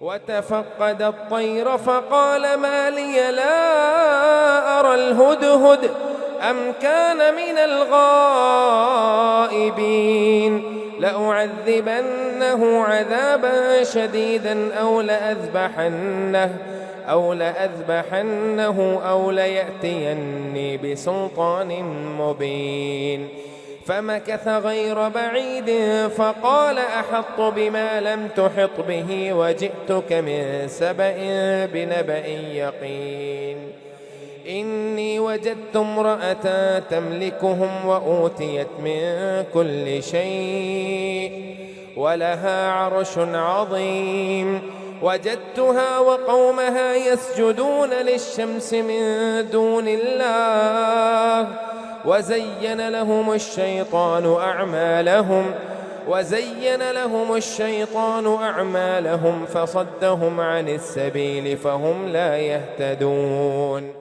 وتفقد الطير فقال ما لي لا أرى الهدهد أم كان من الغائبين لأعذبنه عذابا شديدا أو لأذبحنه أو ليأتيني بسلطان مبين. فمكث غير بعيد فقال أحطت بما لم تحط به وجئتك من سبأ بنبأ يقين. إني وجدت امرأة تملكهم وأوتيت من كل شيء ولها عرش عظيم. وجدتها وقومها يسجدون للشمس من دون الله وزين لهم الشيطان أعمالهم فصدهم عن السبيل فهم لا يهتدون.